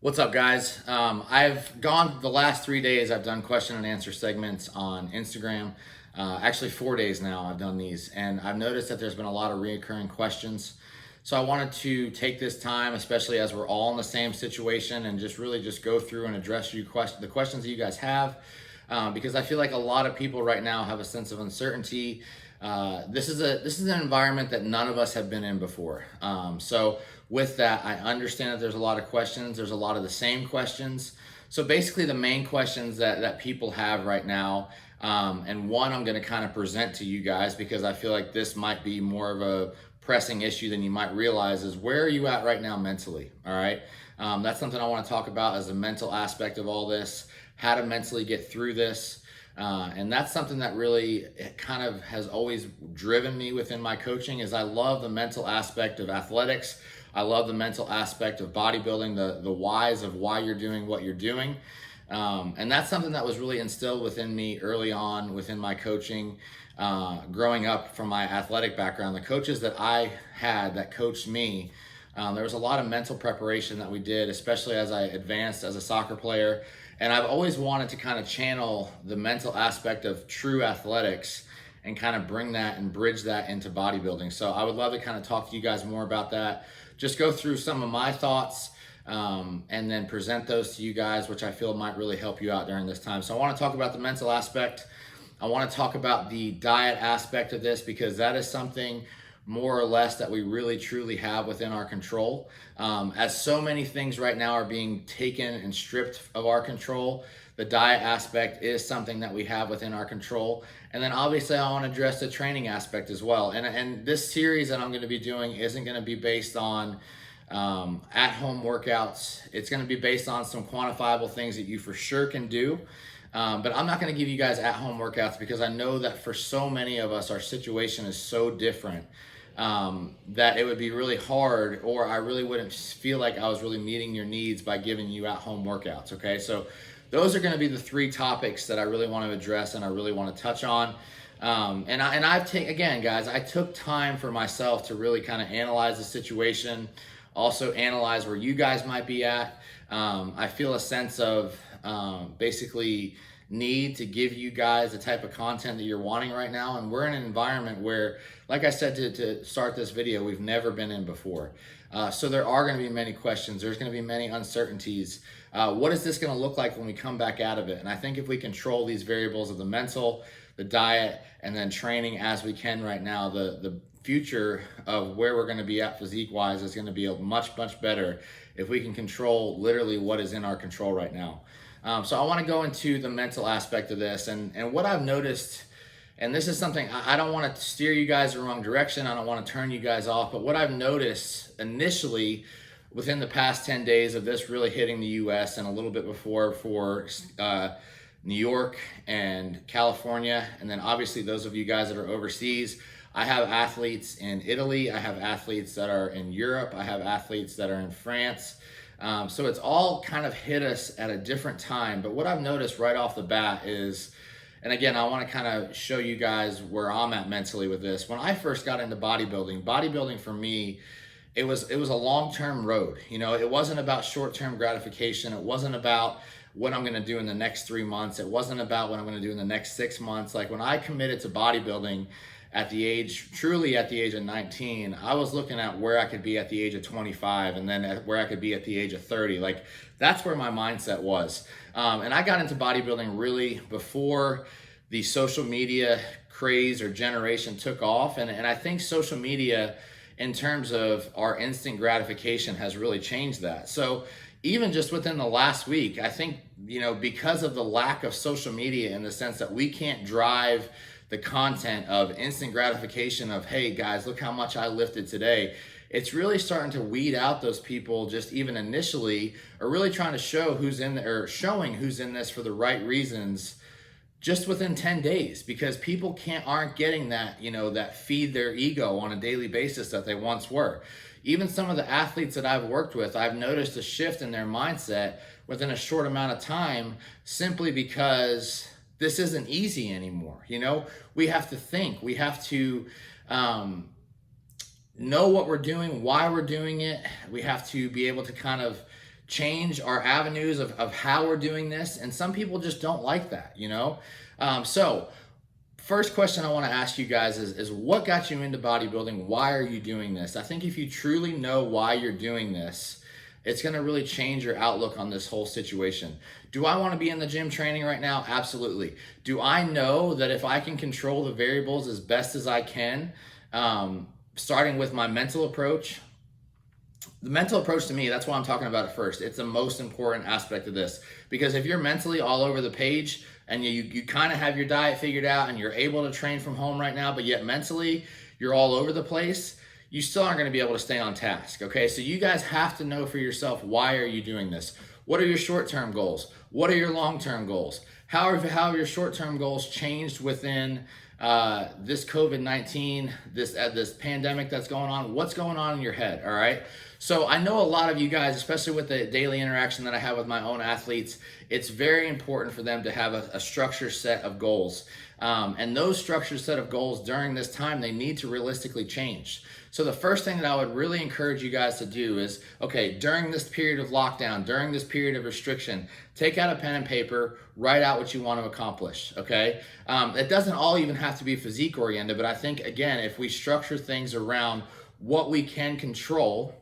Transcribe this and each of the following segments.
What's up, guys? I've gone the last 3 days. I've done question and answer segments on Instagram. Actually, 4 days now I've done these, and I've noticed that there's been a lot of recurring questions. So I wanted to take this time, especially as we're all in the same situation, and just really just go through and address the questions that you guys have, because I feel like a lot of people right now have a sense of uncertainty. This is an environment that none of us have been in before. So with that, I understand that there's a lot of questions. There's a lot of the same questions. So basically, the main questions that people have right now, and one I'm going to kind of present to you guys because I feel like this might be more of a pressing issue than you might realize, is where are you at right now mentally? All right. That's something I want to talk about as a mental aspect of all this, how to mentally get through this. And that's something that really kind of has always driven me within my coaching. Is I love the mental aspect of athletics. I love the mental aspect of bodybuilding, the whys of why you're doing what you're doing. And that's something that was really instilled within me early on within my coaching, growing up from my athletic background. The coaches that I had that coached me, there was a lot of mental preparation that we did, especially as I advanced as a soccer player. And I've always wanted to kind of channel the mental aspect of true athletics and kind of bring that and bridge that into bodybuilding. So I would love to kind of talk to you guys more about that. Just go through some of my thoughts, and then present those to you guys, which I feel might really help you out during this time. So I want to talk about the mental aspect. I want to talk about the diet aspect of this, because that is something more or less that we really truly have within our control. As so many things right now are being taken and stripped of our control, the diet aspect is something that we have within our control. And then obviously I want to address the training aspect as well. And this series that I'm going to be doing isn't going to be based on at-home workouts. It's going to be based on some quantifiable things that you for sure can do. But I'm not going to give you guys at-home workouts, because I know that for so many of us, our situation is so different, that it would be really hard, or I really wouldn't feel like I was really meeting your needs by giving you at-home workouts. Okay, so those are going to be the three topics that I really want to address and I really want to touch on. Again, guys, I took time for myself to really kind of analyze the situation, also analyze where you guys might be at. I feel a sense of basically need to give you guys the type of content that you're wanting right now. And we're in an environment where, like I said to start this video, we've never been in before. So there are going to be many questions. There's going to be many uncertainties. What is this going to look like when we come back out of it? And I think if we control these variables of the mental, the diet, and then training as we can right now, the future of where we're going to be at physique-wise is going to be much, much better if we can control literally what is in our control right now. So I want to go into the mental aspect of this, and what I've noticed, and this is something I don't want to steer you guys in the wrong direction. I don't want to turn you guys off, but what I've noticed initially within the past 10 days of this really hitting the US, and a little bit before for New York and California, and then obviously those of you guys that are overseas, I have athletes in Italy, I have athletes that are in Europe, I have athletes that are in France. So it's all kind of hit us at a different time. But what I've noticed right off the bat is, and again, I want to kind of show you guys where I'm at mentally with this. When I first got into bodybuilding for me, it was a long-term road. You know, it wasn't about short-term gratification. It wasn't about what I'm going to do in the next 3 months. It wasn't about what I'm going to do in the next 6 months. Like when I committed to bodybuilding truly at the age of 19, I was looking at where I could be at the age of 25, and then where I could be at the age of 30. Like that's where my mindset was. And I got into bodybuilding really before the social media craze or generation took off. And I think social media, in terms of our instant gratification, has really changed that. So even just within the last week, I think, you know, because of the lack of social media, in the sense that we can't drive the content of instant gratification of, hey guys, look how much I lifted today. It's really starting to weed out those people, just even initially, or really trying to show who's in there, or showing who's in this for the right reasons, just within 10 days, because people aren't getting that, you know, that feed their ego on a daily basis that they once were. Even some of the athletes that I've worked with, I've noticed a shift in their mindset within a short amount of time, simply because this isn't easy anymore. You know, we have to think, we have to know what we're doing, why we're doing it. We have to be able to kind of change our avenues of how we're doing this. And some people just don't like that, you know? So first question I want to ask you guys is what got you into bodybuilding? Why are you doing this? I think if you truly know why you're doing this, it's going to really change your outlook on this whole situation. Do I want to be in the gym training right now? Absolutely. Do I know that if I can control the variables as best as I can, starting with my mental approach? The mental approach to me, that's why I'm talking about it first. It's the most important aspect of this, because if you're mentally all over the page and you kind of have your diet figured out and you're able to train from home right now, but yet mentally you're all over the place, you still aren't going to be able to stay on task. Okay, so you guys have to know for yourself, why are you doing this? What are your short-term goals? What are your long-term goals? How have your short-term goals changed within this COVID-19, this pandemic that's going on? What's going on in your head? All right. So I know a lot of you guys, especially with the daily interaction that I have with my own athletes, it's very important for them to have a structured set of goals. And those structured set of goals during this time, they need to realistically change. So the first thing that I would really encourage you guys to do is, okay, during this period of lockdown, during this period of restriction, take out a pen and paper, write out what you want to accomplish, okay? It doesn't all even have to be physique oriented, but I think, again, if we structure things around what we can control,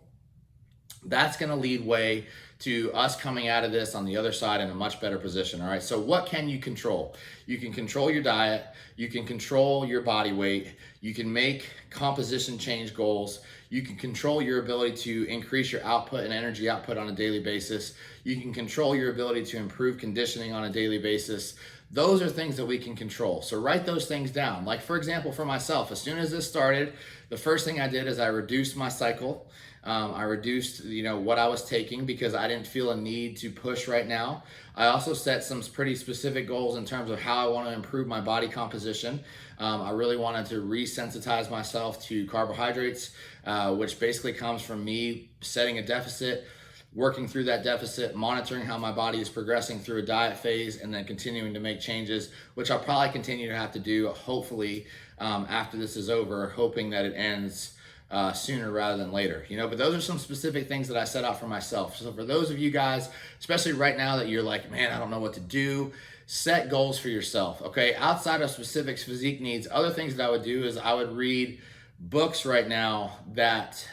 that's going to lead way to us coming out of this on the other side in a much better position. All right. So what can you control? You can control your diet. You can control your body weight. You can make composition change goals. You can control your ability to increase your output and energy output on a daily basis. You can control your ability to improve conditioning on a daily basis. Those are things that we can control. So write those things down. Like, for example, for myself, as soon as this started, the first thing I did is I reduced my cycle. I reduced, what I was taking because I didn't feel a need to push right now. I also set some pretty specific goals in terms of how I want to improve my body composition. I really wanted to resensitize myself to carbohydrates, which basically comes from me setting a deficit, working through that deficit, monitoring how my body is progressing through a diet phase, and then continuing to make changes, which I'll probably continue to have to do, hopefully, after this is over, hoping that it ends sooner rather than later, but those are some specific things that I set out for myself. So for those of you guys, especially right now that you're like, man, I don't know what to do, set goals for yourself. Okay. Outside of specific physique needs, other things that I would do is I would read books right now that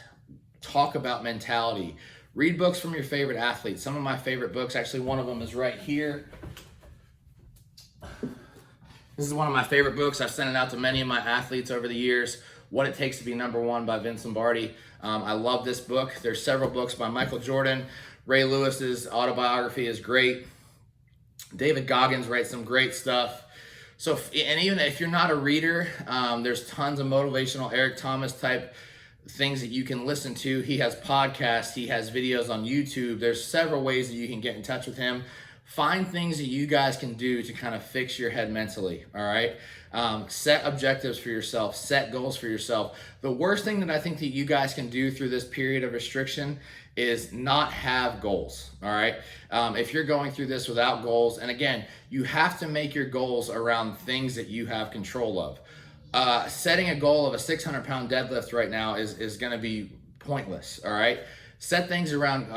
talk about mentality. Read books from your favorite athletes. Some of my favorite books, actually one of them is right here. This is one of my favorite books. I've sent it out to many of my athletes over the years. What It Takes to Be Number One by Vince Lombardi. I love this book. There's several books by Michael Jordan. Ray Lewis's autobiography is great. David Goggins writes some great stuff. So, and even if you're not a reader, there's tons of motivational Eric Thomas type things that you can listen to. He has podcasts. He has videos on YouTube. There's several ways that you can get in touch with him. Find things that you guys can do to kind of fix your head mentally, all right? Set objectives for yourself, set goals for yourself. The worst thing that I think that you guys can do through this period of restriction is not have goals, all right? If you're going through this without goals, and again, you have to make your goals around things that you have control of. Setting a goal of a 600-pound deadlift right now is gonna be pointless, all right? Set things around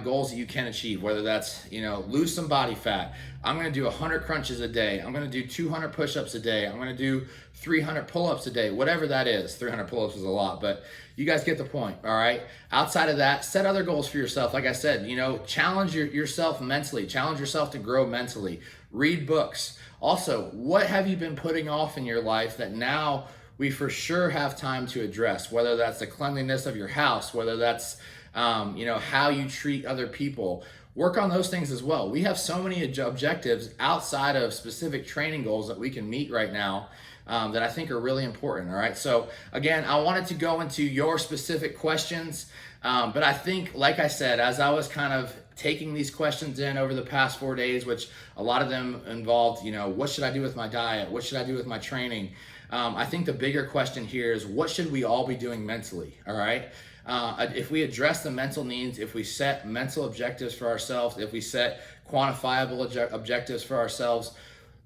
goals that you can achieve, whether that's, lose some body fat. I'm going to do 100 crunches a day. I'm going to do 200 push-ups a day. I'm going to do 300 pull-ups a day, whatever that is. 300 pull-ups is a lot, but you guys get the point, all right? Outside of that, set other goals for yourself. Like I said, challenge yourself mentally. Challenge yourself to grow mentally. Read books. Also, what have you been putting off in your life that now we for sure have time to address? Whether that's the cleanliness of your house, whether that's how you treat other people. Work on those things as well. We have so many objectives outside of specific training goals that we can meet right now that I think are really important, all right? So again, I wanted to go into your specific questions, but I think, like I said, as I was kind of taking these questions in over the past 4 days, which a lot of them involved, what should I do with my diet? What should I do with my training? I think the bigger question here is, what should we all be doing mentally, all right? If we address the mental needs, if we set mental objectives for ourselves, if we set quantifiable objectives for ourselves,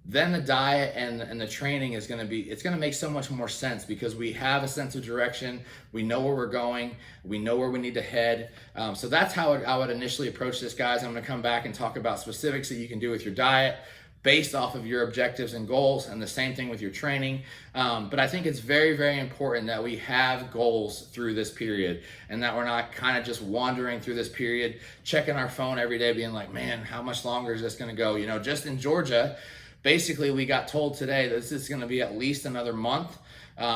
then the diet and the training is going to be, it's going to make so much more sense because we have a sense of direction. We know where we're going. We know where we need to head. So that's how I would initially approach this, guys. I'm going to come back and talk about specifics that you can do with your diet based off of your objectives and goals, and the same thing with your training. But I think it's very, very important that we have goals through this period and that we're not kind of just wandering through this period, checking our phone every day, being like, man, how much longer is this going to go? You know, just in Georgia, basically we got told today that this is going to be at least another month.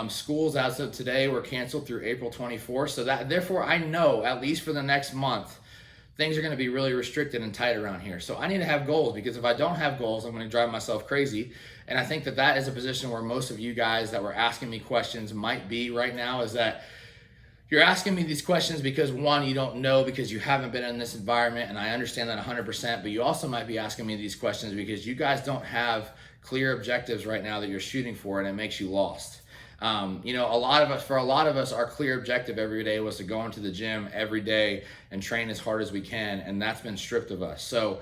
Schools as of today were canceled through April 24th. So that, therefore, I know at least for the next month, things are going to be really restricted and tight around here. So I need to have goals, because if I don't have goals, I'm going to drive myself crazy. And I think that that is a position where most of you guys that were asking me questions might be right now, is that you're asking me these questions because, one, you don't know because you haven't been in this environment, and I understand that 100%, but you also might be asking me these questions because you guys don't have clear objectives right now that you're shooting for, and it makes you lost. You know, for a lot of us, our clear objective every day was to go into the gym every day and train as hard as we can, and that's been stripped of us. So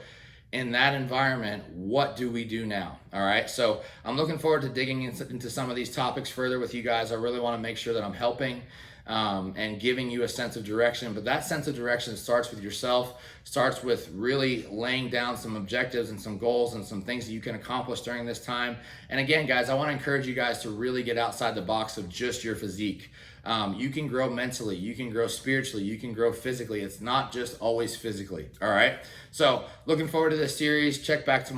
in that environment, what do we do now? All right, so I'm looking forward to digging into some of these topics further with you guys. I really want to make sure that I'm helping and giving you a sense of direction. But that sense of direction starts with yourself, starts with really laying down some objectives and some goals and some things that you can accomplish during this time. And again, guys, I want to encourage you guys to really get outside the box of just your physique. You can grow mentally, you can grow spiritually, you can grow physically. It's not just always physically. All right, so looking forward to this series. Check back tomorrow.